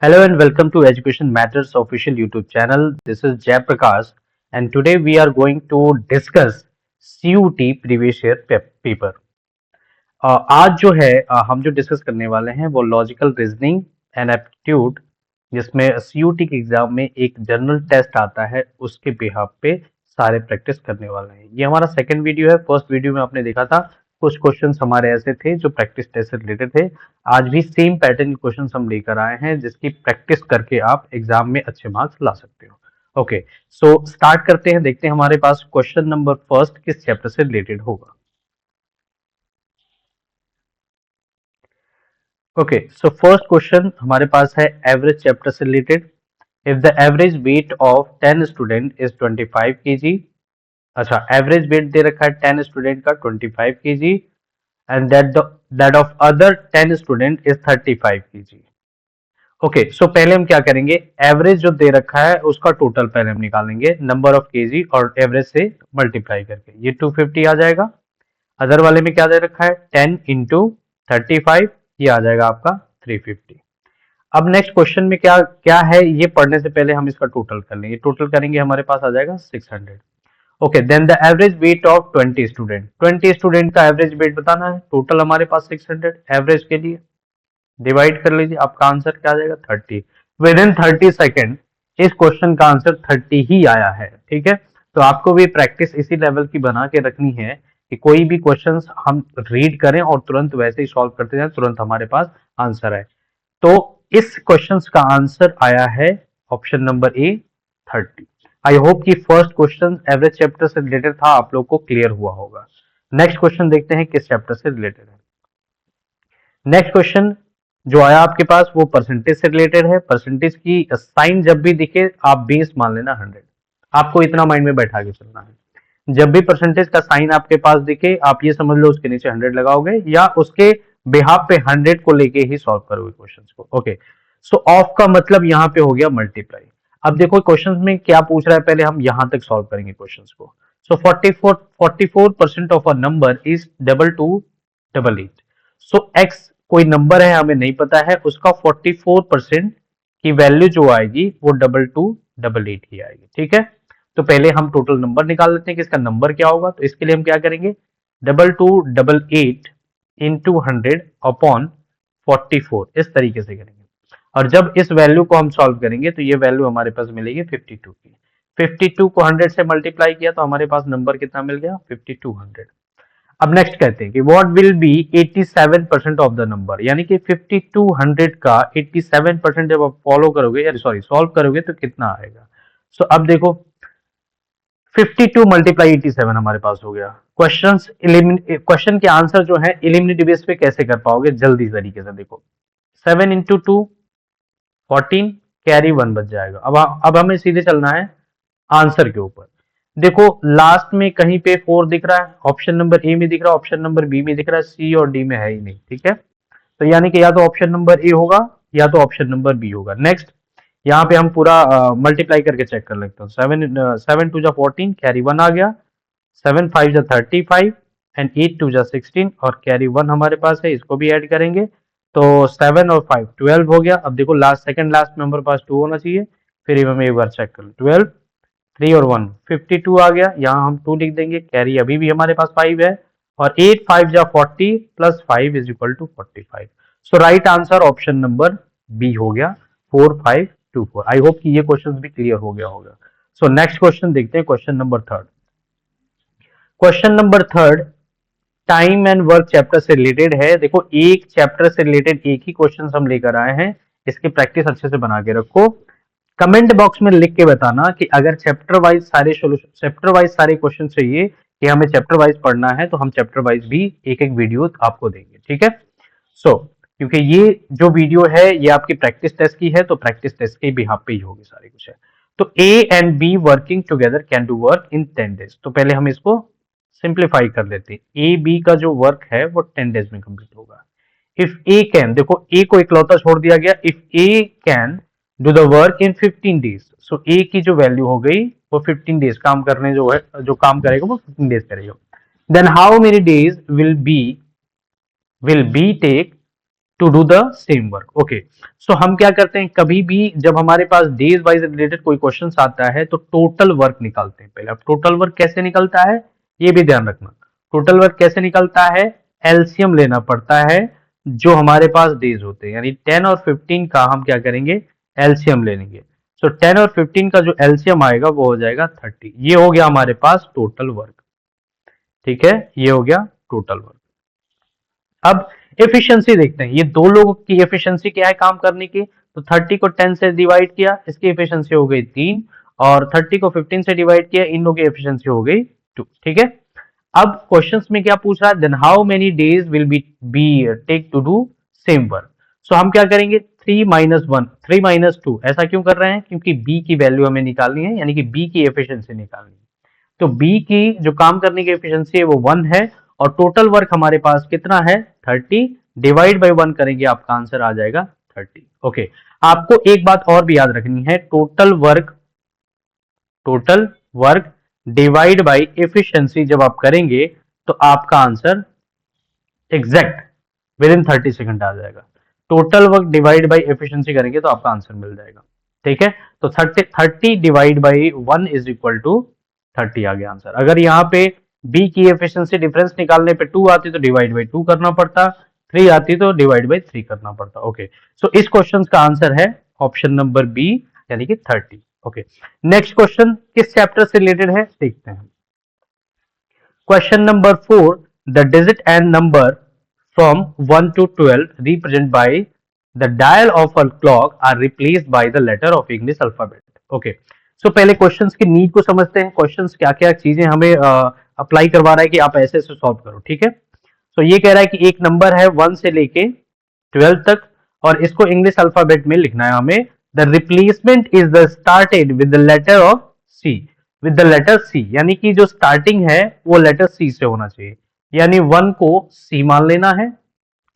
Hello and welcome to Education Matters official YouTube channel. This is Jay Prakash and today we are going to discuss CUT previous year paper. आज जो है हम जो discuss करने वाले हैं वो लॉजिकल रीजनिंग एंड एप्टीट्यूड जिसमें CUT के एग्जाम में एक जनरल टेस्ट आता है उसके बिहाफ पे सारे प्रैक्टिस करने वाले हैं। ये हमारा सेकंड वीडियो है। फर्स्ट वीडियो में आपने देखा था कुछ क्वेश्चंस हमारे ऐसे थे जो प्रैक्टिस टेस्ट से रिलेटेड थे। आज भी सेम पैटर्न के क्वेश्चंस हम लेकर आए हैं जिसकी प्रैक्टिस करके आप एग्जाम में अच्छे मार्क्स ला सकते हो। ओके, सो स्टार्ट करते हैं। देखते हैं हमारे पास क्वेश्चन नंबर फर्स्ट किस चैप्टर से रिलेटेड होगा। ओके, सो फर्स्ट क्वेश्चन हमारे पास है एवरेज चैप्टर से related. If the average weight of 10 student is 25 kg। अच्छा, एवरेज वेट दे रखा है 10 स्टूडेंट का 25 kg and that of other 10 student is 35 kg। Okay, so पहले हम क्या करेंगे, एवरेज जो दे रखा है उसका टोटल पहले हम निकालेंगे नंबर ऑफ केजी और एवरेज से मल्टीप्लाई करके, ये 250 आ जाएगा। अदर वाले में क्या दे रखा है 10 इंटू 35, ये आ जाएगा आपका 350। अब नेक्स्ट क्वेश्चन में क्या क्या है ये पढ़ने से पहले हम इसका टोटल कर लेंगे। टोटल करेंगे हमारे पास आ जाएगा 600। Okay, then the average weight of 20 student. 20 student का एवरेज वेट बताना है। टोटल हमारे पास 600 एवरेज के लिए डिवाइड कर लीजिए, आपका आंसर क्या आ जाएगा 30। विद इन 30 सेकेंड इस क्वेश्चन का आंसर 30 ही आया है। ठीक है, तो आपको भी प्रैक्टिस इसी लेवल की बना के रखनी है कि कोई भी क्वेश्चंस हम रीड करें और तुरंत वैसे ही सॉल्व करते जाएं, तुरंत हमारे पास आंसर है। तो इस क्वेश्चंस का आंसर आया है option number A 30। I hope कि फर्स्ट क्वेश्चन एवरेज चैप्टर से रिलेटेड था, आप लोग को क्लियर हुआ होगा। नेक्स्ट क्वेश्चन देखते हैं किस चैप्टर से रिलेटेड है। नेक्स्ट क्वेश्चन जो आया आपके पास वो परसेंटेज से रिलेटेड है। परसेंटेज की साइन जब भी दिखे आप बेस मान लेना 100। आपको इतना माइंड में बैठा के चलना है। जब भी परसेंटेज का साइन आपके पास दिखे आप ये समझ लो उसके नीचे 100 लगाओगे या उसके बिहाफ पे 100 को लेके ही सॉल्व करोगे क्वेश्चन को। ओके, सो ऑफ का मतलब यहाँ पे हो गया मल्टीप्लाई। अब देखो क्वेश्चन में क्या पूछ रहा है, पहले हम यहां तक सॉल्व करेंगे क्वेश्चन को। सो 44% of a number is 2288। So x कोई नंबर है हमें नहीं पता है, उसका 44% की वैल्यू जो आएगी वो 2288 ही आएगी। ठीक है, तो पहले हम टोटल नंबर निकाल लेते हैं कि इसका नंबर क्या होगा। तो इसके लिए हम क्या करेंगे, 2288 इंटू 100 अपॉन 44 इस तरीके से करेंगे। और जब इस वैल्यू को हम सॉल्व करेंगे तो ये वैल्यू हमारे पास मिलेगी 52 की। 52 को 100 से मल्टीप्लाई किया तो हमारे पास नंबर कितना मिल गया 5200। अब नेक्स्ट कहते हैं कि what will be 87% of the number, यानी कि 5200 का 87% जब आप फॉलो करोगे या सॉरी सॉल्व करोगे तो कितना आएगा। सो अब देखो 52 मल्टीप्लाई 87 हमारे पास हो गया। क्वेश्चन के आंसर जो है एलिमिनेटिव बेस पे कैसे कर पाओगे जल्दी तरीके से देखो, 7 इंटू 2 14, कैरी 1 बच जाएगा। अब हमें सीधे चलना है आंसर के ऊपर। देखो लास्ट में कहीं पे 4 दिख रहा है, ऑप्शन नंबर ए में दिख रहा है, ऑप्शन नंबर बी में दिख रहा है, सी और डी में है ही नहीं। ठीक है, तो यानी कि या तो ऑप्शन नंबर ए होगा या तो ऑप्शन नंबर बी होगा। नेक्स्ट यहाँ पे हम पूरा मल्टीप्लाई करके चेक कर लेते हैं। 7 टू जा 14, कैरी 1 आ गया, 7 5 जा 35 एंड 8 टू जा 16 और कैरी 1 हमारे पास है, इसको भी ऐड करेंगे तो 7 और 5 12 हो गया। अब देखो लास्ट सेकंड लास्ट में हमारे पास 2 होना चाहिए, फिर हम एक बार चेक कर लो 12 3 और 1 52 आ गया, यहाँ हम 2 लिख देंगे, कैरी अभी भी हमारे पास 5 है और 8 5 जा 40 plus 5 is equal to 45। So right answer option number B हो गया 4524। आई होप कि ये क्वेश्चन भी क्लियर हो गया होगा। सो नेक्स्ट क्वेश्चन देखते हैं, question number third. Question number third time and work chapter से रिलेटेड है। देखो एक चैप्टर से रिलेटेड एक ही क्वेश्चन हम लेकर आए हैं, इसकी प्रैक्टिस अच्छे से बना के रखो। कमेंट बॉक्स में लिख के बताना कि अगर चैप्टर वाइज सारे क्वेश्चन चाहिए कि हमें चैप्टर वाइज पढ़ना है तो हम चैप्टर वाइज भी एक एक वीडियो आपको देंगे। ठीक है, सो क्योंकि ये जो वीडियो है ये आपकी प्रैक्टिस टेस्ट की है तो प्रैक्टिस टेस्ट के बिहाफ पे ही होगी सारी कुछ है। तो A and be working together can do work in 10 days. तो पहले हम इसको सिंप्लीफाई कर लेते हैं। ए बी का जो वर्क है वो 10 डेज में कंप्लीट होगा। इफ ए कैन, देखो ए को इकलौता छोड़ दिया गया, if A can do the work in 15 days, so A की जो वैल्यू हो गई वो 15 डेज काम करने जो है, जो काम करेगा वो 15 डेज करेगा। Then how many days will be take to do the same work. Okay, so हम क्या करते हैं, कभी भी जब हमारे पास डेज वाइज रिलेटेड कोई क्वेश्चन आता है तो टोटल वर्क निकालते हैं पहले। अब टोटल वर्क कैसे निकलता है ये भी ध्यान रखना। टोटल वर्क कैसे निकलता है, एलसीएम लेना पड़ता है जो हमारे पास डेज होते हैं, यानी 10 और 15 का हम क्या करेंगे, एलसीएम ले लेंगे। सो 10 और 15 का जो एलसीएम आएगा वो हो जाएगा 30। ये हो गया हमारे पास टोटल वर्क। ठीक है, ये हो गया टोटल वर्क। अब एफिशिएंसी देखते हैं, ये दो लोगों की एफिशिएंसी क्या है काम करने की। तो 30 को 10 से डिवाइड किया, इसकी एफिशिएंसी हो गई 3, और 30 को 15 से डिवाइड किया, इन लोगों की एफिशिएंसी हो गई 2। ठीक है, अब क्वेश्चंस में क्या पूछ रहा है, then how many days will be take to do same work. So हम क्या करेंगे, 3 माइनस 1, 3 माइनस 2। ऐसा क्यों कर रहे हैं, क्योंकि बी की वैल्यू हमें निकालनी है, यानी कि बी की एफिशिएंसी निकालनी है। तो बी की जो काम करने की एफिशिएंसी है वो 1 है, और टोटल वर्क हमारे पास कितना है 30, डिवाइड बाई 1 करेंगे आपका आंसर आ जाएगा 30। ओके, आपको एक बात और भी याद रखनी है, total work divide by efficiency जब आप करेंगे तो आपका answer exact within 30 second आ जाएगा। Total work divide by efficiency करेंगे तो आपका आंसर मिल जाएगा। ठीक है, तो 30 divide by 1 is equal to 30 आ गया आंसर। अगर यहाँ पे बी की एफिशिएंसी डिफरेंस निकालने पे 2 आती तो डिवाइड बाई 2 करना पड़ता, 3 आती तो डिवाइड बाई 3 करना पड़ता। ओके, सो इस क्वेश्चन का आंसर है ऑप्शन नंबर बी, यानी कि 30। ओके, नेक्स्ट क्वेश्चन किस चैप्टर से रिलेटेड है देखते हैं। Question number 4. The digit and number from 1 to 12 represented by the dial of a clock are replaced by the letter of English alphabet. Okay. So पहले questions की need को समझते हैं, क्वेश्चंस क्या क्या चीजें हमें अप्लाई करवा रहा है कि आप ऐसे ऐसे सॉल्व करो। ठीक है, तो ये कह रहा है कि एक नंबर है 1 से लेके 12 तक, और इसको इंग्लिश अल्फाबेट में लिखना है हमें। The replacement is the started with the letter of C, with the letter C, यानी कि जो स्टार्टिंग है वो लेटर सी से होना चाहिए। यानी 1 को सी मान लेना है,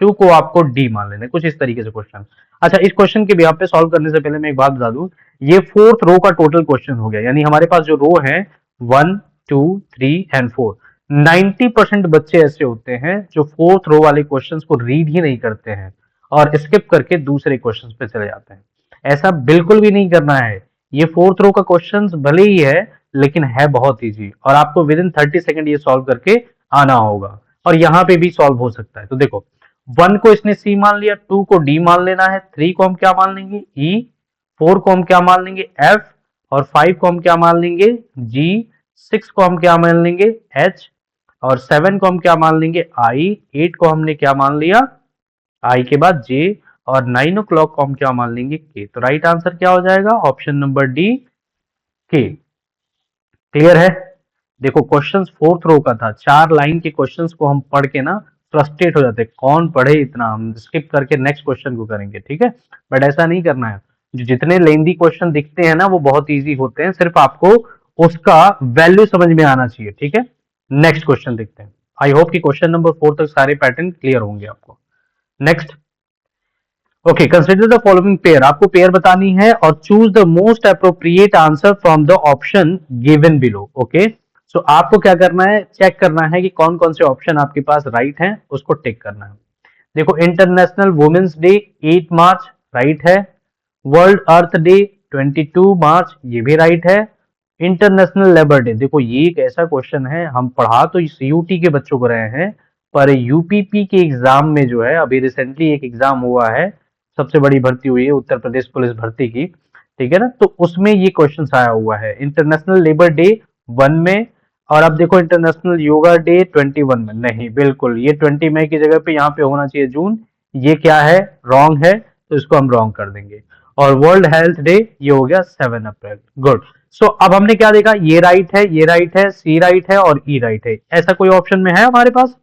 2 को आपको डी मान लेना है, कुछ इस तरीके से क्वेश्चन। अच्छा, इस क्वेश्चन के भी यहाँ पे सॉल्व करने से पहले मैं एक बात बता दूं, ये 4th रो का टोटल क्वेश्चन हो गया, यानी हमारे पास जो रो है 1, 2, 3 एंड 4, 90% बच्चे ऐसे होते हैं जो 4th रो वाले क्वेश्चंस को रीड ही नहीं करते हैं और स्किप करके दूसरे क्वेश्चंस पे चले जाते हैं। ऐसा बिल्कुल भी नहीं करना है। ये 4th रो का क्वेश्चंस भले ही है लेकिन है बहुत इजी, और आपको विद इन 30 सेकंड ये सॉल्व करके आना होगा, और यहाँ पे भी सॉल्व हो सकता है। तो देखो, 1 को इसने सी मान लिया, 2 को डी मान लेना है, 3 को हम क्या मान लेंगे ई, 4 को हम क्या मान लेंगे एफ, और 5 को हम क्या मान लेंगे जी, 6 को हम क्या मान लेंगे एच, और 7 को हम क्या मान लेंगे आई, 8 को हमने क्या मान लिया आई के बाद जे, और 9 o'clock को हम क्या मान लेंगे के। तो राइट आंसर क्या हो जाएगा, ऑप्शन नंबर डी के। क्लियर है। देखो, क्वेश्चंस 4th रो का था, 4 लाइन के क्वेश्चंस को हम पढ़ के ना फ्रस्ट्रेट हो जाते हैं, कौन पढ़े इतना, हम स्किप करके नेक्स्ट क्वेश्चन को करेंगे। ठीक है, बट ऐसा नहीं करना है। जो जितने लेंदी क्वेश्चन दिखते हैं ना वो बहुत इजी होते हैं, सिर्फ आपको उसका वैल्यू समझ में आना चाहिए। ठीक है, नेक्स्ट क्वेश्चन देखते हैं। आई होप कि क्वेश्चन नंबर 4 तक सारे पैटर्न क्लियर होंगे आपको। Next, okay, consider the following pair, आपको पेयर बतानी है और choose the most appropriate answer from the option given below. Okay, so आपको क्या करना है, चेक करना है कि कौन कौन से ऑप्शन आपके पास राइट हैं, उसको टिक करना है। देखो, इंटरनेशनल वुमेन्स डे 8 मार्च राइट है, वर्ल्ड अर्थ डे 22 मार्च ये भी राइट है, इंटरनेशनल लेबर डे, देखो ये एक ऐसा क्वेश्चन है, हम पढ़ा तो सीयूटी के बच्चों को रहे हैं, पर यूपीपी के एग्जाम में जो है, अभी रिसेंटली एक एग्जाम हुआ है, सबसे बड़ी भर्ती हुई है उत्तर प्रदेश पुलिस भर्ती की। ठीक है ना, तो उसमें ये क्वेश्चन आया हुआ है, इंटरनेशनल लेबर डे 1 में, और अब देखो इंटरनेशनल योगा डे 21 में, नहीं बिल्कुल, ये 20 मई की जगह पे यहाँ पे होना चाहिए जून, ये क्या है रॉन्ग है, तो इसको हम रॉन्ग कर देंगे। और वर्ल्ड हेल्थ डे ये हो गया 7 अप्रैल। गुड, सो अब हमने क्या देखा, ये राइट है, ये राइट है, सी राइट है और ई राइट है। ऐसा कोई ऑप्शन में है हमारे पास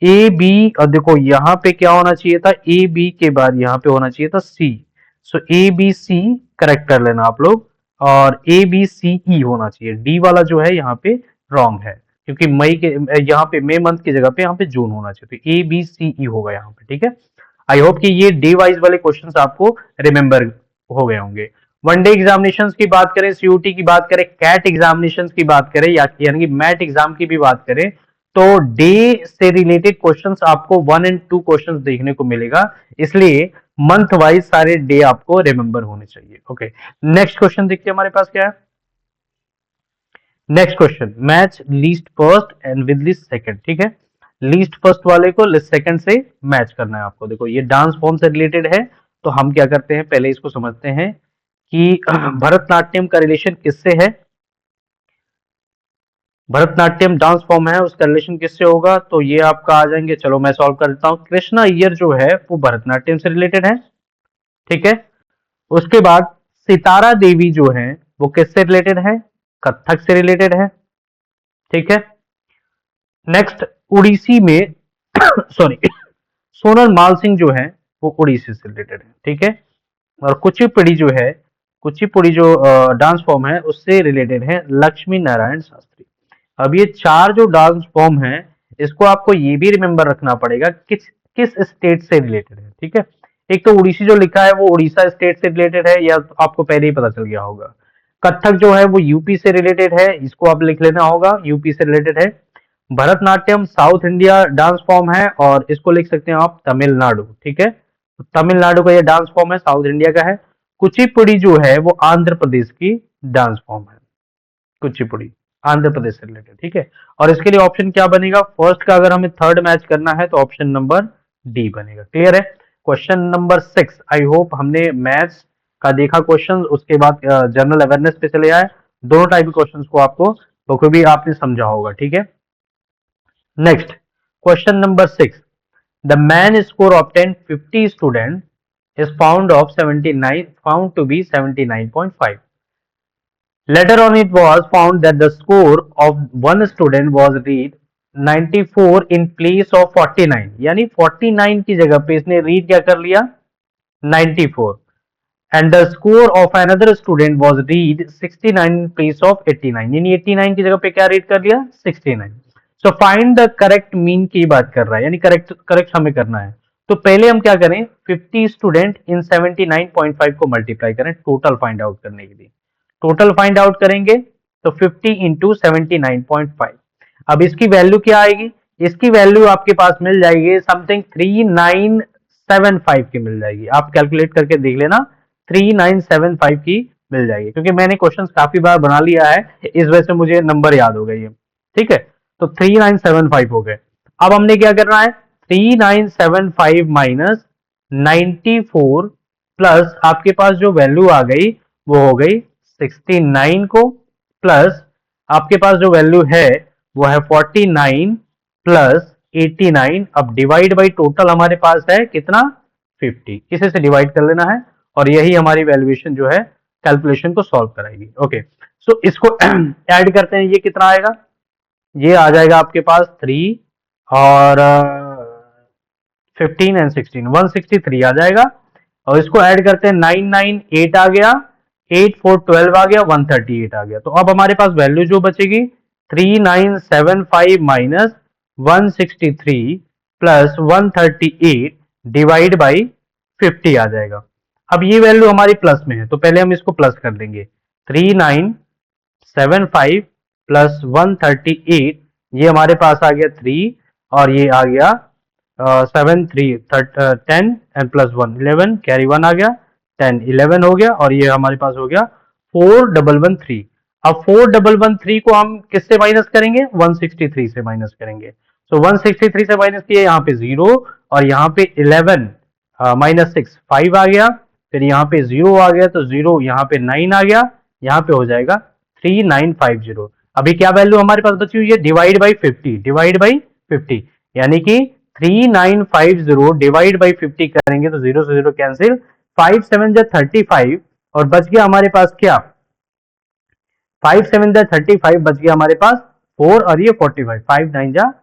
ए बी, और देखो यहाँ पे क्या होना चाहिए था, ए बी के बाद यहाँ पे होना चाहिए था सी। सो ए बी सी करेक्ट कर लेना आप लोग, और ए बी सी ई होना चाहिए, डी वाला जो है यहाँ पे रॉन्ग है, क्योंकि मई के यहाँ पे मई मंथ की जगह पे यहाँ पे जून होना चाहिए, तो ए बी सी ई होगा यहाँ पे। ठीक है, आई होप कि ये डे वाइज वाले क्वेश्चंस आपको रिमेंबर हो गए होंगे। वनडे एग्जामिनेशंस की बात करें, सीयूटी की बात करें, कैट एग्जामिनेशंस की बात करें, या यानी कि मैट एग्जाम की भी बात करें, तो डे से रिलेटेड क्वेश्चंस आपको 1 एंड 2 क्वेश्चंस देखने को मिलेगा, इसलिए मंथ वाइज सारे डे आपको रिमेंबर होने चाहिए। ओके, नेक्स्ट क्वेश्चन देखते हैं हमारे पास क्या है। Next question, match least first and with least second. ठीक है, लीस्ट फर्स्ट वाले को लीस्ट सेकंड से मैच करना है आपको। देखो ये डांस फॉर्म से रिलेटेड है, तो हम क्या करते हैं, पहले इसको समझते हैं कि भरतनाट्यम का रिलेशन किससे है। भरतनाट्यम डांस फॉर्म है, उसका रिलेशन किससे होगा, तो ये आपका आ जाएंगे। चलो मैं सॉल्व करता हूँ। कृष्णा अय्यर जो है वो भरतनाट्यम से रिलेटेड है। ठीक है, उसके बाद सितारा देवी जो है वो किससे रिलेटेड है, कथक से रिलेटेड है। ठीक है, नेक्स्ट उड़ीसी में सॉरी सोनल माल सिंह जो है वो उड़ीसी से रिलेटेड है। ठीक है, और कुचिपुड़ी जो है, कुचिपुड़ी जो डांस फॉर्म है उससे रिलेटेड है लक्ष्मी नारायण शास्त्री। अब ये चार जो डांस फॉर्म है, इसको आपको ये भी रिमेंबर रखना पड़ेगा किस किस स्टेट से रिलेटेड है। ठीक है, एक तो उड़ीसी जो लिखा है वो उड़ीसा स्टेट से रिलेटेड है, या तो आपको पहले ही पता चल गया होगा। कथक जो है वो यूपी से रिलेटेड है, इसको आप लिख लेना होगा, यूपी से रिलेटेड है। Bharatanatyam south India dance form है, और इसको लिख सकते हैं आप तमिलनाडु। ठीक है, तो तमिलनाडु का ये डांस फॉर्म है, साउथ इंडिया का है। कुचिपुड़ी जो है वो आंध्र प्रदेश की डांस फॉर्म है, कुचिपुड़ी आंध्र प्रदेश से रिलेटेड। ठीक है, और इसके लिए ऑप्शन क्या बनेगा, फर्स्ट का अगर हमें थर्ड मैच करना है तो ऑप्शन नंबर डी बनेगा। क्लियर है। क्वेश्चन नंबर 6, आई होप हमने मैथ्स का देखा क्वेश्चन, उसके बाद जनरल अवेयरनेस पे चले आए। दोनों टाइप के क्वेश्चंस को आपको बखूबी आपने समझा होगा। ठीक है, next question number 6, the man score obtained 50 student is found to be 79.5. Later on it was found that the score of one student was read 94 in place of 49, यानी 49 की जगह पे इसने रीड क्या कर लिया, 94, and the score of another student was read 69 in place of 89, यानी 89 की जगह पे क्या रीड कर लिया, 69। So find the correct mean की बात कर रहा है, यानी करेक्ट करेक्ट हमें करना है। तो पहले हम क्या करें, 50 स्टूडेंट इन 79.5 को मल्टीप्लाई करें टोटल फाइंड आउट करने के लिए। टोटल फाइंड आउट करेंगे तो 50 इंटू 79.5। अब इसकी वैल्यू क्या आएगी, इसकी वैल्यू आपके पास मिल जाएगी समथिंग 3975 की मिल जाएगी। आप कैलकुलेट करके देख लेना, 3975 की मिल जाएगी, क्योंकि मैंने क्वेश्चन काफी बार बना लिया है, इस वजह से मुझे नंबर याद हो गई है। ठीक है, तो 3975 हो गए। अब हमने क्या करना है, 3975 माइनस 94 प्लस आपके पास जो वैल्यू आ गई वो हो गई 69 को, प्लस आपके पास जो वैल्यू है वो है 49 प्लस 89। अब डिवाइड बाई टोटल हमारे पास है कितना, 50, इसे से डिवाइड कर लेना है, और यही हमारी वैल्यूएशन जो है कैलकुलेशन को सॉल्व कराएगी। ओके, सो इसको ऐड करते हैं, ये कितना आएगा, ये आ जाएगा आपके पास 3 और 15 एंड 16, 163 आ जाएगा। और इसको ऐड करते हैं, 998 आ गया, 8412 आ गया, 138 आ गया। तो अब हमारे पास वैल्यू जो बचेगी 3975 माइनस 163 प्लस 138 डिवाइड बाई 50 आ जाएगा। अब ये वैल्यू हमारी प्लस में है, तो पहले हम इसको प्लस कर देंगे, 3975 प्लस 138, ये हमारे पास आ गया 3, और ये आ गया 7 3 10 एंड प्लस 1 11, कैरी 1 आ गया, 10 11 हो गया, और ये हमारे पास हो गया 4113। अब 4113 को हम किससे माइनस करेंगे, 163 से माइनस करेंगे। तो 163 से माइनस किए, यहाँ पे 0, और यहाँ पे 11 माइनस 6 5 आ गया, फिर यहाँ पे 0 आ गया, तो 0 यहाँ पे 9 आ गया, यहाँ पे हो जाएगा 3950। अभी क्या वैल्यू हमारे पास बची हुई है, डिवाइड बाई 50, डिवाइड बाई 50, यानी कि 3950 डिवाइड बाई 50 करेंगे तो 0 से 0 कैंसिल, 5 7 जा 35, और बच गया हमारे पास क्या, 5 7 जा 35, बच गया हमारे पास 4, और ये 45, 5 9 जा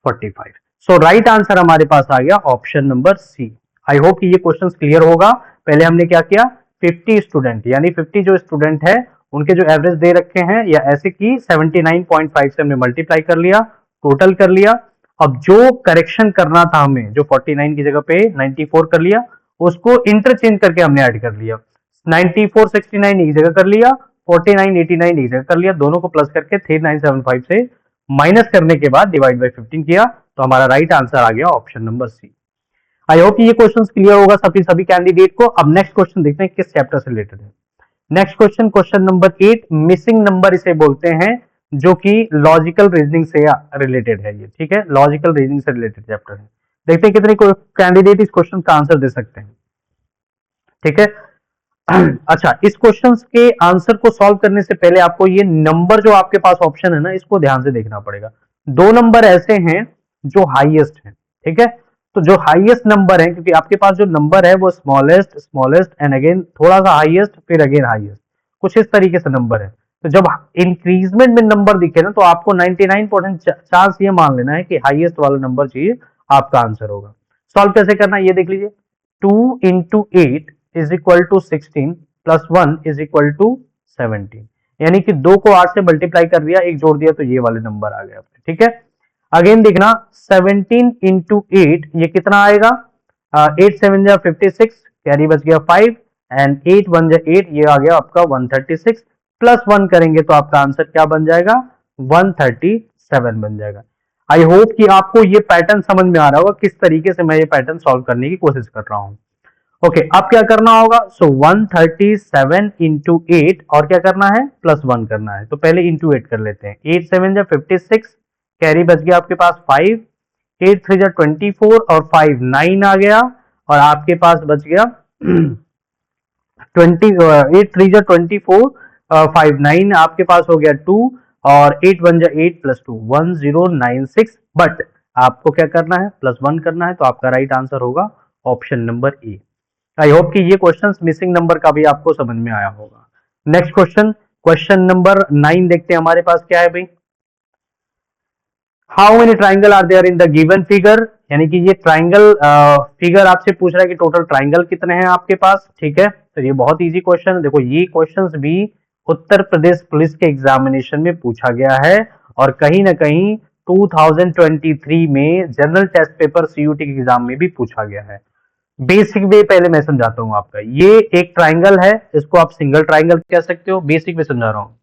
45। सो राइट आंसर हमारे पास आ गया option number C. I hope कि ये क्वेश्चन क्लियर होगा। पहले हमने क्या किया, 50 स्टूडेंट, यानी 50 जो स्टूडेंट है उनके जो एवरेज दे रखे हैं, या ऐसे कि 79.5 से हमने मल्टीप्लाई कर लिया, टोटल कर लिया। अब जो करेक्शन करना था हमें, जो 49 की जगह पे 94 कर लिया, उसको इंटरचेंज करके हमने ऐड कर लिया, 94 69 एक जगह कर लिया, 49 89 एक जगह कर लिया, दोनों को प्लस करके 3975 से माइनस करने के बाद डिवाइड बाय 15 किया, तो हमारा राइट आंसर आ गया option number C. I hope ये क्वेश्चन क्लियर होगा सभी कैंडिडेट को। अब नेक्स्ट क्वेश्चन देखते हैं किस चैप्टर से रिलेटेड है। Next question, question number 8, missing number इसे बोलते हैं, जो कि लॉजिकल रीजनिंग से रिलेटेड है ये, ठीक है, लॉजिकल रीजनिंग से रिलेटेड चैप्टर है। देखते हैं कितने कैंडिडेट इस क्वेश्चन का आंसर दे सकते हैं, ठीक है। अच्छा, इस क्वेश्चन के आंसर को सॉल्व करने से पहले आपको ये नंबर जो आपके पास ऑप्शन है ना, इसको ध्यान से देखना पड़ेगा। दो नंबर ऐसे हैं जो हाईएस्ट हैं, ठीक है। तो जो हाईएस्ट नंबर है, क्योंकि आपके पास जो नंबर है वो स्मॉलेस्ट, स्मॉलेस्ट एंड अगेन थोड़ा सा हाईएस्ट, फिर अगेन हाईएस्ट, कुछ इस तरीके से नंबर है। तो जब इंक्रीजमेंट में नंबर दिखे ना, तो आपको 99% चांस ये मान लेना है कि हाईएस्ट वाला नंबर चाहिए, आपका आंसर होगा। सॉल्व कैसे करना है ये देख लीजिए। 2 into 8 is equal to 16 plus 1 is equal to 17, यानी कि 2 को 8 से मल्टीप्लाई कर दिया, एक जोड़ दिया, तो ये वाले नंबर आ गए, ठीक है। अगेन देखना, 17 into 8 ये कितना आएगा, 8 7 जा 56, कैरी बच गया 5 एंड 8 1 जा 8, ये आ गया आपका 136, प्लस 1 करेंगे तो आपका आंसर क्या बन जाएगा, 137 बन जाएगा। आई होप कि आपको ये पैटर्न समझ में आ रहा होगा, किस तरीके से मैं ये पैटर्न सॉल्व करने की कोशिश कर रहा हूं। ओके, अब क्या करना होगा, सो 137 इंटू 8, और क्या करना है, प्लस 1 करना है। तो पहले इंटू 8 कर लेते हैं, 8 7 जा 56, कैरी बच गया आपके पास 5, 8 3 जा 24 और 5 9 आ गया, और आपके पास बच गया 8 3 जा 24, 5 9 आपके पास हो गया 2, और 8 1 जा 8 प्लस 2 1096, बट आपको क्या करना है, प्लस 1 करना है, तो आपका राइट आंसर होगा option number A. I hope कि ये क्वेश्चन मिसिंग नंबर का भी आपको समझ में आया होगा। नेक्स्ट क्वेश्चन, क्वेश्चन नंबर 9 देखते हैं हमारे पास क्या है भाई। How many triangle are there in the given figure, यानी कि ये ट्राइंगल फिगर आपसे पूछ रहा है कि टोटल ट्राइंगल कितने हैं आपके पास, ठीक है। तो ये बहुत इजी क्वेश्चन है। देखो, ये क्वेश्चंस भी उत्तर प्रदेश पुलिस के एग्जामिनेशन में पूछा गया है, और कहीं ना कहीं 2023 में जनरल टेस्ट पेपर सीयूटी के एग्जाम में भी पूछा गया है। बेसिक वे पहले मैं समझाता हूं आपका। ये एक ट्राइंगल है, इसको आप सिंगल ट्राइंगल कह सकते हो, बेसिक में समझा रहा हूं।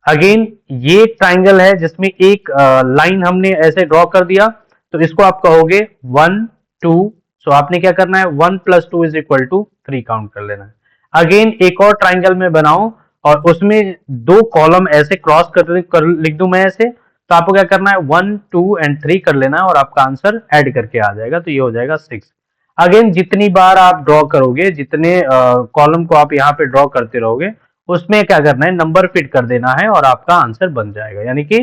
अगेन ये ट्राइंगल है जिसमें एक लाइन हमने ऐसे ड्रॉ कर दिया, तो इसको आप कहोगे 1 2, सो आपने क्या करना है, 1 + 2 = 3 काउंट कर लेना है। अगेन एक और ट्राइंगल में बनाओ, और उसमें 2 कॉलम ऐसे क्रॉस कर लिख दूं मैं ऐसे, तो आपको क्या करना है, 1 2 एंड 3 कर लेना है, और आपका आंसर ऐड करके आ जाएगा, तो ये हो जाएगा 6। अगेन जितनी बार आप ड्रॉ करोगे, जितने कॉलम को आप यहाँ पे ड्रॉ करते रहोगे, उसमें क्या करना है, नंबर फिट कर देना है, और आपका आंसर बन जाएगा, यानी कि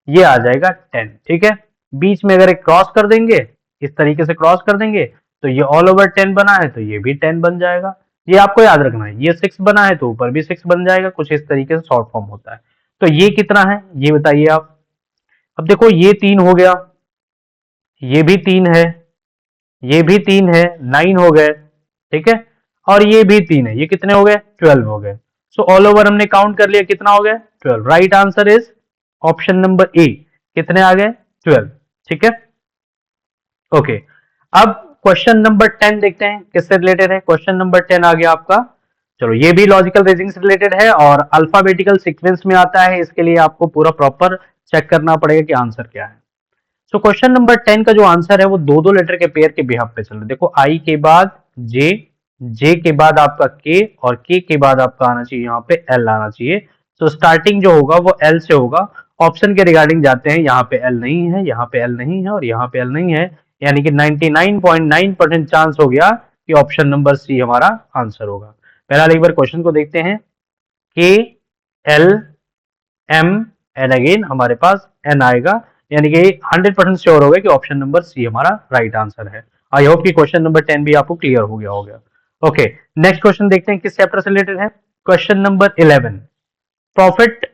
ये आ जाएगा 10, ठीक है। बीच में अगर एक क्रॉस कर देंगे, इस तरीके से क्रॉस कर देंगे, तो ये ऑल ओवर 10 बना है, तो ये भी 10 बन जाएगा। ये आपको याद रखना है, ये 6 बना है तो ऊपर भी 6 बन जाएगा, कुछ इस तरीके से शॉर्ट फॉर्म होता है। तो ये कितना है ये बताइए आप। अब देखो, ये 3 हो गया, ये भी 3 है, ये भी 3 है, 9 हो गए, ठीक है, और ये भी 3 है, ये कितने हो गए, 12 हो गए। सो ऑल ओवर हमने काउंट कर लिया, कितना हो गया, 12। Right answer is option number A, कितने आ गए, 12, ठीक है। ओके, अब क्वेश्चन नंबर 10 देखते हैं किससे रिलेटेड है। क्वेश्चन नंबर 10 आ गया आपका, चलो ये भी लॉजिकल रीजनिंग से रिलेटेड है, और अल्फाबेटिकल सीक्वेंस में आता है, इसके लिए आपको पूरा प्रॉपर चेक करना पड़ेगा कि आंसर क्या है। सो क्वेश्चन नंबर 10 का जो आंसर है वो दो दो लेटर के पेयर के बिहाफ पे चल रहा है। देखो, आई के बाद जे, जे के बाद आपका के, और के बाद आपका आना चाहिए यहाँ पे एल आना चाहिए। सो स्टार्टिंग जो होगा वो एल से होगा। ऑप्शन के रिगार्डिंग जाते हैं, यहाँ पे एल नहीं है, यहाँ पे एल नहीं है, और यहाँ पे एल नहीं है, यानी कि 99.9% चांस हो गया कि ऑप्शन नंबर सी हमारा आंसर होगा। पहला एक बार क्वेश्चन को देखते हैं, के एल एम एंड अगेन हमारे पास एन आएगा, यानी कि 100% श्योर हो गए कि ऑप्शन नंबर सी हमारा राइट आंसर है। आई होप कि क्वेश्चन नंबर 10 भी आपको क्लियर हो गया होगा। ओके, नेक्स्ट क्वेश्चन देखते हैं किस चैप्टर से रिलेटेड है। Question number 11, profit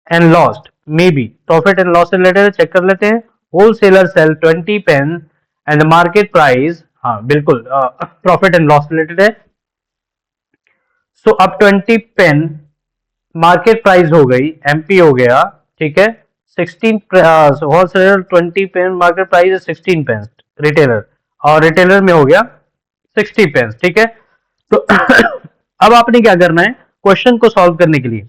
and loss may be, profit and loss से रिलेटेड है, चेक कर लेते हैं। Wholesaler sale 20 pen and market price, हाँ बिल्कुल प्रॉफिट एंड लॉस रिलेटेड है। सो अब 20 पेन मार्केट प्राइस हो गई, एमपी हो गया, ठीक है। 16 होलसेलर 20 पेन, मार्केट प्राइस है 16 पेंस, रिटेलर, और रिटेलर में हो गया 60 पेंस, ठीक है। तो अब आपने क्या करना है, क्वेश्चन को सॉल्व करने के लिए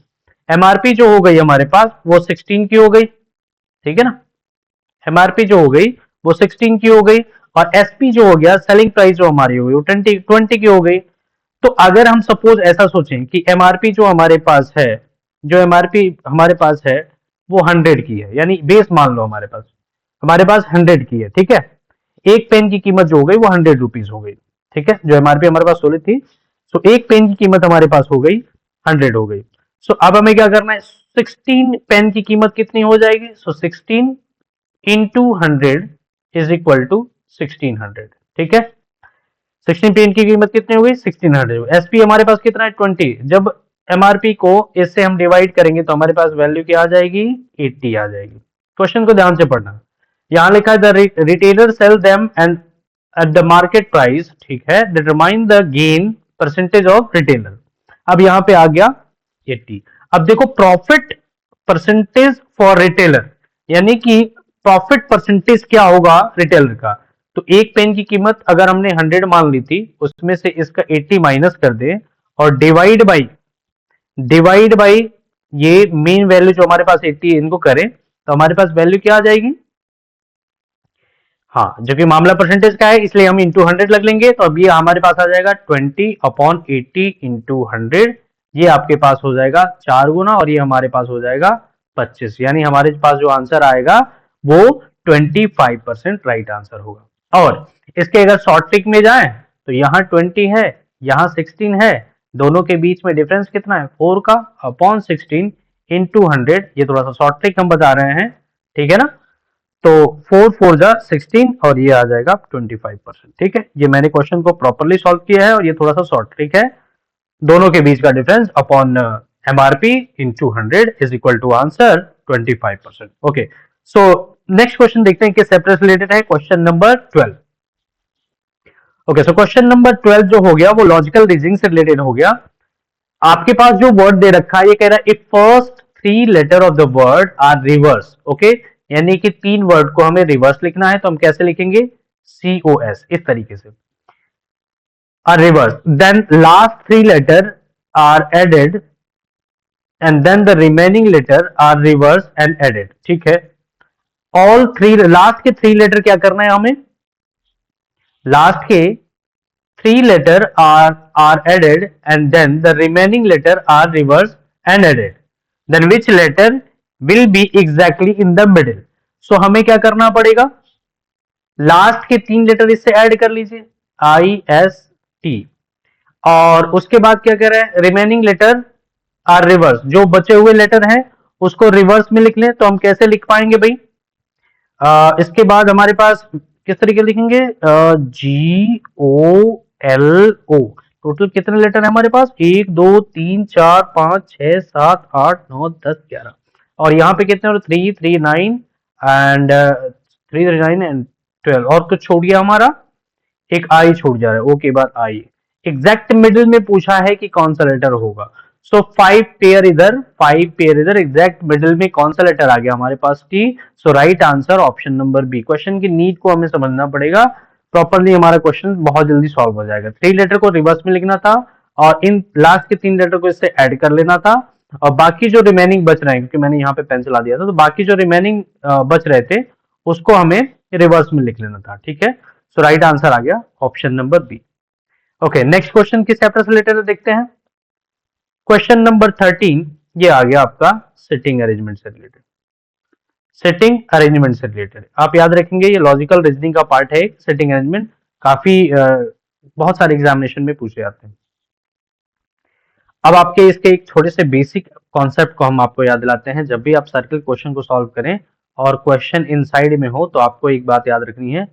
एमआरपी जो हो गई हमारे पास वो 16 की हो गई, ठीक है ना। एमआरपी जो हो गई वो 16 की हो गई, और एसपी जो हो गया सेलिंग प्राइस जो हमारी हो गई वो 20 की हो गई। तो अगर हम सपोज ऐसा सोचें कि एमआरपी जो हमारे पास है, जो एमआरपी हमारे पास है वो 100 की है, यानी बेस मान लो हमारे पास 100 की है, ठीक है। एक पेन की कीमत जो हो गई वो 100 रुपीज हो गई, ठीक है, जो एमआरपी हमारे पास 16 थी। सो एक पेन की कीमत हमारे पास हो गई 100 हो गई। सो अब हमें क्या करना है, 16 पेन की कीमत कितनी हो जाएगी, सो 16 इंटू 100 इज इक्वल टू 1600, ठीक है। 16 पेन की कीमत कितनी हो गई, 1600। एसपी हमारे पास कितना है, 20। जब एमआरपी को इससे हम डिवाइड करेंगे तो हमारे पास वैल्यू क्या आ जाएगी, 80 आ जाएगी। क्वेश्चन को ध्यान से पढ़ना। यहां लिखा है the retailer sell them and at the market price, ठीक है, determine the gain percentage of retailer. अब यहां पे आ गया 80। अब देखो प्रॉफिट परसेंटेज फॉर रिटेलर, यानी कि प्रॉफिट परसेंटेज क्या होगा रिटेलर का। तो एक पेन की कीमत अगर हमने 100 मान ली थी, उसमें से इसका 80 माइनस कर दे और डिवाइड बाई ये मेन वैल्यू जो हमारे पास 80 है इनको करें, तो हमारे पास वैल्यू क्या आ जाएगी। हाँ, जो कि मामला परसेंटेज का है इसलिए हम इंटू 100 लग लेंगे, तो अब ये हमारे पास आ जाएगा 20/80 इंटू 100। ये आपके पास हो जाएगा 4 गुना और ये हमारे पास हो जाएगा 25, यानी हमारे पास जो आंसर आएगा वो 25% राइट आंसर होगा। और इसके अगर शॉर्ट ट्रिक में जाए तो यहाँ 20 है, यहाँ 16 है, दोनों के बीच में डिफरेंस कितना है, 4 का अपॉन 16 इंटू 100। ये थोड़ा सा शॉर्ट ट्रिक हम बता रहे हैं, ठीक है ना। तो 4 4 जा 16 और ये आ जाएगा 25%, ठीक है। ये मैंने क्वेश्चन को प्रॉपरली सॉल्व किया है और ये थोड़ा सा शॉर्ट ट्रिक है। दोनों के बीच का difference upon MRP into 100 is equal to answer 25%। Okay, so next question देखते हैं किस चैप्टर से रिलेटेड है, question number 12। Okay, so question number 12 जो हो गया वो लॉजिकल रीजनिंग से रिलेटेड हो गया। आपके पास जो वर्ड दे रखा है ये कह रहा है if first 3 letter of the word are reverse, okay, यानी कि 3 वर्ड को हमें रिवर्स लिखना है, तो हम कैसे लिखेंगे, COS, इस तरीके से are reverse, then last 3 letter are added and then the remaining letter are reverse and added, ठीक है। ऑल 3 लास्ट के 3 लेटर क्या करना है हमें, लास्ट के 3 letter are added and then the remaining letter are reversed and added, then which letter will be exactly in the middle। so हमें क्या करना पड़ेगा, लास्ट के 3 लेटर इससे ऐड कर लीजिए IST, और उसके बाद क्या कह रहा है, रिमेनिंग लेटर आर रिवर्स, जो बचे हुए लेटर हैं उसको रिवर्स में लिख लें। तो हम कैसे लिख पाएंगे भाई, इसके बाद हमारे पास किस तरीके लिखेंगे, GOLO, टोटल कितने लेटर है हमारे पास, 1 2 3 4 5 6 7 8 9 10 11, और यहाँ पे कितने, और 3 3 9 एंड 12, और कुछ छोड़ गया हमारा, एक आई छूट जा रहा है, ओके, बात आई। एग्जैक्ट मिडिल में पूछा है कि कौन सा लेटर होगा, सो 5 पेयर इधर एग्जैक्ट मिडिल में कौन सा लेटर आ गया हमारे पास, T. So right answer option number B. Question की नीड को हमें समझना पड़ेगा प्रॉपरली, हमारा क्वेश्चन बहुत जल्दी सॉल्व हो जाएगा। 3 लेटर को रिवर्स में लिखना था और इन लास्ट के 3 लेटर को इससे ऐड कर लेना था, और बाकी जो रिमेनिंग बच रहे हैं, क्योंकि मैंने यहाँ पे पेंसिल आ दिया था, तो बाकी जो रिमेनिंग बच रहे थे उसको हमें रिवर्स में लिख लेना था, ठीक है। सो राइट आंसर आ गया option number B. Okay, next question किस चैप्टर से रिलेटेड है देखते हैं। क्वेश्चन नंबर 13 ये आ गया आपका सिटिंग अरेंजमेंट से रिलेटेड। सिटिंग अरेंजमेंट से रिलेटेड आप याद रखेंगे ये लॉजिकल रीजनिंग का पार्ट है। सिटिंग अरेंजमेंट काफी बहुत सारे एग्जामिनेशन में पूछे जाते हैं। अब आपके इसके एक छोटे से बेसिक कॉन्सेप्ट को हम आपको याद दिलाते हैं। जब भी आप सर्कल क्वेश्चन को सॉल्व करें और क्वेश्चन इनसाइड में हो तो आपको एक बात याद रखनी है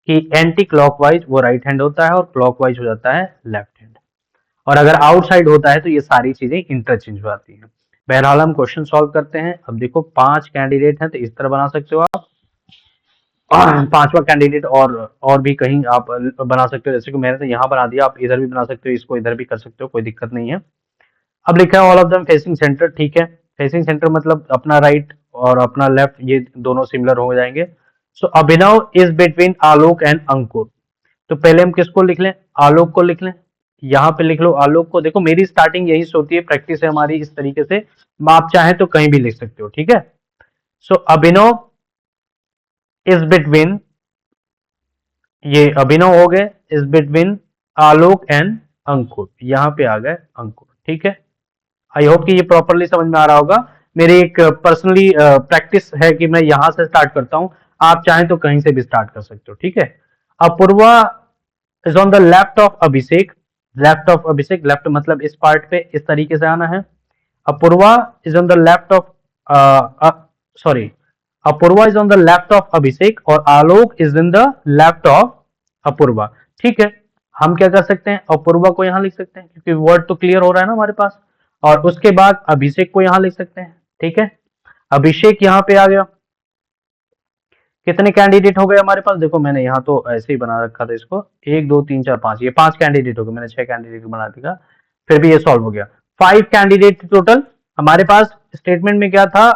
कि एंटी क्लॉकवाइज वो राइट हैंड होता है और क्लॉकवाइज हो जाता है लेफ्ट हैंड, और अगर आउटसाइड होता है तो ये सारी चीजें इंटरचेंज हो जाती हैं। बहरहाल हम क्वेश्चन सॉल्व करते हैं। अब देखो 5 कैंडिडेट हैं तो इस तरह बना सकते हो आप, 5वां कैंडिडेट और भी कहीं आप बना सकते हो, जैसे कि मैंने तो यहाँ बना दिया, आप इधर भी बना सकते हो, इसको इधर भी कर सकते हो, कोई दिक्कत नहीं है। अब लिखा है all of them facing centre, ठीक है। फेसिंग सेंटर मतलब अपना राइट और अपना लेफ्ट ये दोनों सिमिलर हो जाएंगे। सो अभिनव इज बिटवीन आलोक एंड अंकुर, तो पहले हम किसको लिख लें, आलोक को लिख लें। यहाँ पे लिख लो आलोक को। देखो मेरी स्टार्टिंग यही से होती है, प्रैक्टिस है हमारी इस तरीके से, आप चाहें तो कहीं भी लिख सकते हो, ठीक है। सो अभिनव इज बिटवीन, ये अभिनव हो गए, इज बिटवीन आलोक एंड अंकुर, यहां पे आ गए अंकुर। ठीक है, आई होप कि ये प्रॉपरली समझ में आ रहा होगा। मेरी एक पर्सनली प्रैक्टिस है कि मैं यहां से स्टार्ट करता हूं, आप चाहें तो कहीं से भी स्टार्ट कर सकते हो। ठीक है, Apurva is on the left of Abhishek, left of Abhishek, left मतलब इस पार्ट पे इस तरीके से आना है। Apurva is on the left of, sorry, Apurva is on the left of Abhishek और Alok is in the left of Apurva. ठीक है, हम क्या कर सकते हैं, अपूर्वा को यहां लिख सकते हैं क्योंकि वर्ड तो क्लियर हो रहा है ना हमारे पास, और उसके बाद अभिषेक को यहां लिख सकते हैं। ठीक है, अभिषेक यहां पे आ गया। कितने कैंडिडेट हो गए हमारे पास, देखो मैंने यहाँ तो ऐसे ही बना रखा था इसको, 1 2 3 4 5, ये 5 कैंडिडेट हो गए, मैंने 6 कैंडिडेट बना दिया, फिर भी ये सॉल्व हो गया। 5 कैंडिडेट टोटल हमारे पास। स्टेटमेंट में क्या था,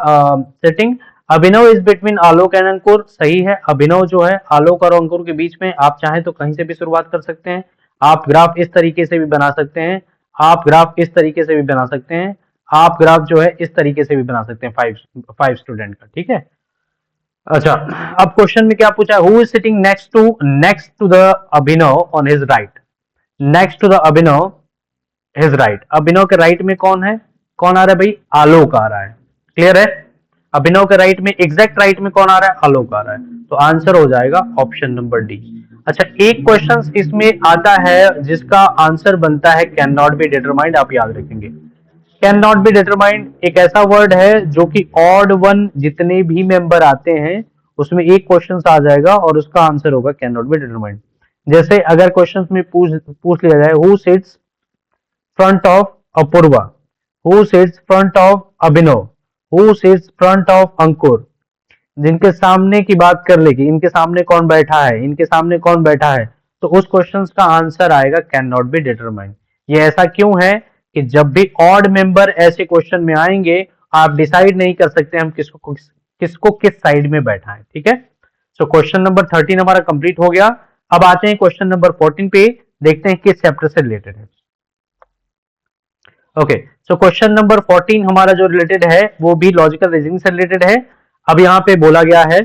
setting Abhinav is between Alok and Ankur, सही है, अभिनव जो है आलोक और अंकुर के बीच में, आप चाहें तो कहीं से भी शुरुआत कर सकते हैं। आप ग्राफ इस तरीके से भी बना सकते हैं, आप ग्राफ इस तरीके से भी बना सकते हैं, आप ग्राफ जो है इस तरीके से भी बना सकते हैं, 5 स्टूडेंट का। ठीक है, अच्छा, अब क्वेश्चन में क्या पूछा है, who is sitting next to the Abhinav on his right, next to the Abhinav his right, Abhinav के राइट में कौन है, कौन आ रहा है भाई, आलोक आ रहा है। क्लियर है, अभिनव के राइट में, एग्जैक्ट राइट में कौन आ रहा है, आलोक आ रहा है, तो आंसर हो जाएगा ऑप्शन नंबर डी। अच्छा, एक क्वेश्चन इसमें आता है जिसका आंसर बनता है कैन नॉट बी डिटरमाइंड, आप याद रखेंगे। कैन नॉट बी डिटरमाइंड एक ऐसा वर्ड है जो कि ऑड वन जितने भी मेंबर आते हैं उसमें एक क्वेश्चन आ जाएगा और उसका आंसर होगा कैन नॉट बी डिटरमाइंड। जैसे अगर क्वेश्चन में पूछ लिया जाए who sits front of Apurva, who sits front of Abhinav, who sits front of Ankur, जिनके सामने की बात कर लेगी, इनके सामने कौन बैठा है, इनके सामने कौन बैठा है, तो उस क्वेश्चन का आंसर आएगा कैन नॉट बी डिटरमाइंड। ये ऐसा क्यों है कि जब भी ऑड मेंबर ऐसे क्वेश्चन में आएंगे आप डिसाइड नहीं कर सकते हम किसको किस साइड में बैठा है। ठीक है, सो क्वेश्चन नंबर 13 हमारा कंप्लीट हो गया। अब आते हैं क्वेश्चन नंबर 14 पे, देखते हैं किस चैप्टर से रिलेटेड है। ओके, सो क्वेश्चन नंबर 14 हमारा जो रिलेटेड है वो भी लॉजिकल रीजनिंग से रिलेटेड है। अब यहाँ पे बोला गया है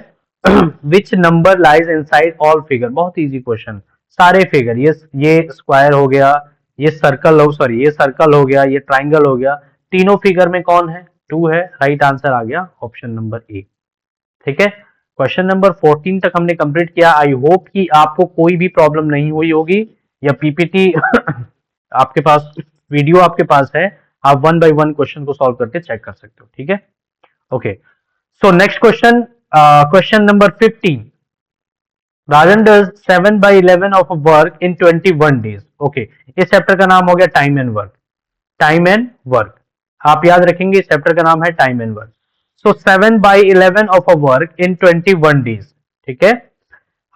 which number lies inside all figure, बहुत इजी क्वेश्चन, सारे फिगर, ये स्क्वायर हो गया, ये सर्कल हो, सॉरी ये सर्कल हो गया, ये ट्राइंगल हो गया, तीनों फिगर में कौन है, 2 है, राइट आंसर आ गया ऑप्शन नंबर ए। ठीक है, क्वेश्चन नंबर 14 तक हमने कंप्लीट किया। आई होप कि आपको कोई भी प्रॉब्लम नहीं हुई होगी, या पीपीटी आपके पास, वीडियो आपके पास है, आप 1 बाय 1 क्वेश्चन को सॉल्व करके चेक कर सकते हो। ठीक है, okay, so next question, question number 15, Rajan does 7 by 11 of work in 21 days. Okay, इस चैप्टर का नाम हो गया time and work, time and work, आप याद रखेंगे इस चैप्टर का नाम है time and work. So 7 by 11 of a work in 21 days. ठीक है,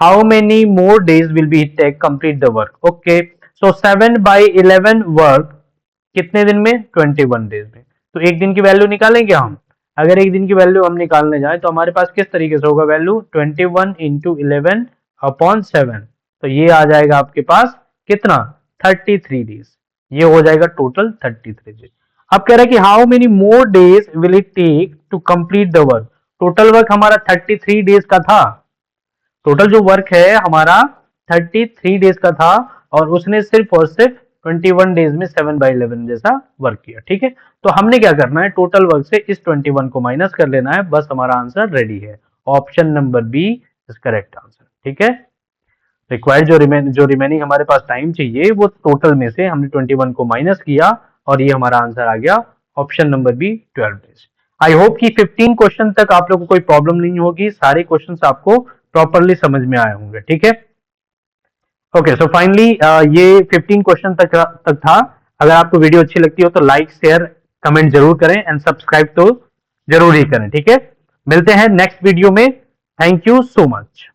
how many more days will be take complete the work. Okay, so 7 by 11 work कितने दिन में, 21 डेज में, तो एक दिन की वैल्यू निकालेंगे हम। अगर एक दिन की वैल्यू हम निकालने जाए तो हमारे पास किस तरीके से होगा वैल्यू, 21 इंटू 11 अपॉन 7, तो ये आ जाएगा आपके पास कितना, 33 डेज, ये हो जाएगा टोटल 33 डेज। अब कह रहा है कि how many more days will it take to complete the work, total work हमारा 33 डेज का था, टोटल जो वर्क है हमारा 33 डेज का था, और उसने सिर्फ और सिर्फ 21 डेज में 7 by 11 जैसा वर्क किया। ठीक है, तो हमने क्या करना है, टोटल वर्क से इस 21 को माइनस कर लेना है, बस हमारा आंसर रेडी है, option number B is correct answer. ठीक है, रिक्वायर्ड जो रिमेनिंग हमारे पास टाइम चाहिए वो टोटल में से हमने 21 को माइनस किया, और ये हमारा आंसर आ गया option number B 12 days. I hope कि 15 क्वेश्चन तक आप लोगों को कोई प्रॉब्लम नहीं होगी, सारे क्वेश्चन आपको प्रॉपरली समझ में आए होंगे। ठीक है, ओके, सो फाइनली ये 15 क्वेश्चन तक था। अगर आपको वीडियो अच्छी लगती हो तो लाइक शेयर कमेंट जरूर करें, एंड सब्सक्राइब तो जरूर ही करें। ठीक है, मिलते हैं नेक्स्ट वीडियो में, थैंक यू सो मच।